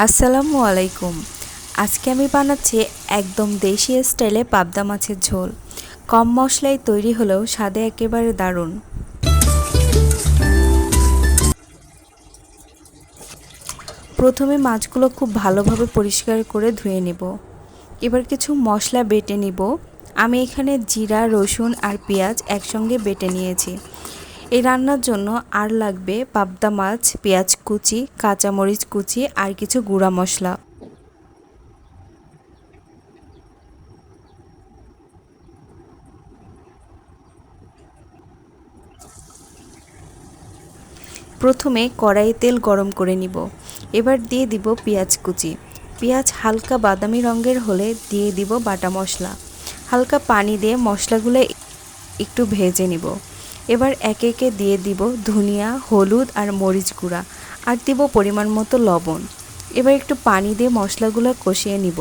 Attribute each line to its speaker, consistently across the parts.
Speaker 1: আসসালামু আলাইকুম। আজকে আমি বানাচ্ছি একদম দেশি স্টাইলে পাবদা মাছের ঝোল। কম মশলায় তৈরি হলেও স্বাদে একেবারে দারুণ। প্রথমে মাছগুলো খুব ভালোভাবে পরিষ্কার করে ধুয়ে নেব। এবার কিছু মশলা বেটে নিব। আমি এখানে জিরা, রসুন আর পেঁয়াজ একসঙ্গে বেটে নিয়েছি। এই রান্নার জন্য আর লাগবে পাবদা মাছ, পেঁয়াজ কুচি, কাঁচামরিচ কুচি আর কিছু গুঁড়া মশলা। প্রথমে কড়াইয়ে তেল গরম করে নিব। এবার দিয়ে দিব পেঁয়াজ কুচি। পেঁয়াজ হালকা বাদামি রঙের হলে দিয়ে দিব বাটা মশলা। হালকা পানি দিয়ে মশলাগুলো একটু ভেজে নিব। এবার একে একে দিয়ে দিব ধনিয়া, হলুদ আর মরিচ গুঁড়া, আর দিব পরিমাণ মতো লবণ। এবার একটু পানি দিয়ে মশলাগুলো কষিয়ে নিব।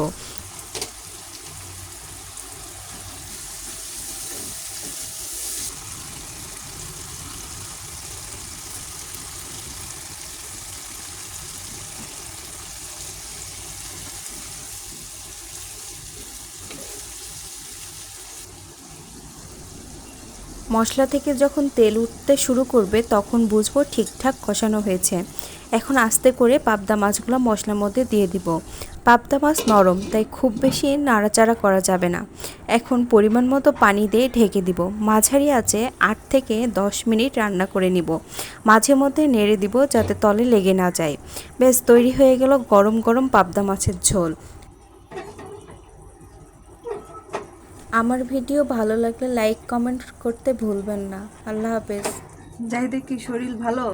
Speaker 1: মশলা থেকে যখন তেল উঠতে শুরু করবে তখন বুঝবো ঠিকঠাক কষানো হয়েছে। এখন আস্তে করে পাবদা মাছগুলো মশলার মধ্যে দিয়ে দিব। পাবদা মাছ নরম, তাই খুব বেশি নাড়াচাড়া করা যাবে না। এখন পরিমাণ মতো পানি দিয়ে ঢেকে দিব। মাঝারি আঁচে 8 থেকে 10 মিনিট রান্না করে নিব। মাঝে মধ্যে নেড়ে দিব যাতে তলে লেগে না যায়। বেশ, তৈরি হয়ে গেল গরম গরম পাবদা মাছের ঝোল। আমার ভিডিও ভালো লাগলে লাইক কমেন্ট করতে ভুলবেন না। আল্লাহ হাফেজ।
Speaker 2: যাই দেখি শরীর ভালো।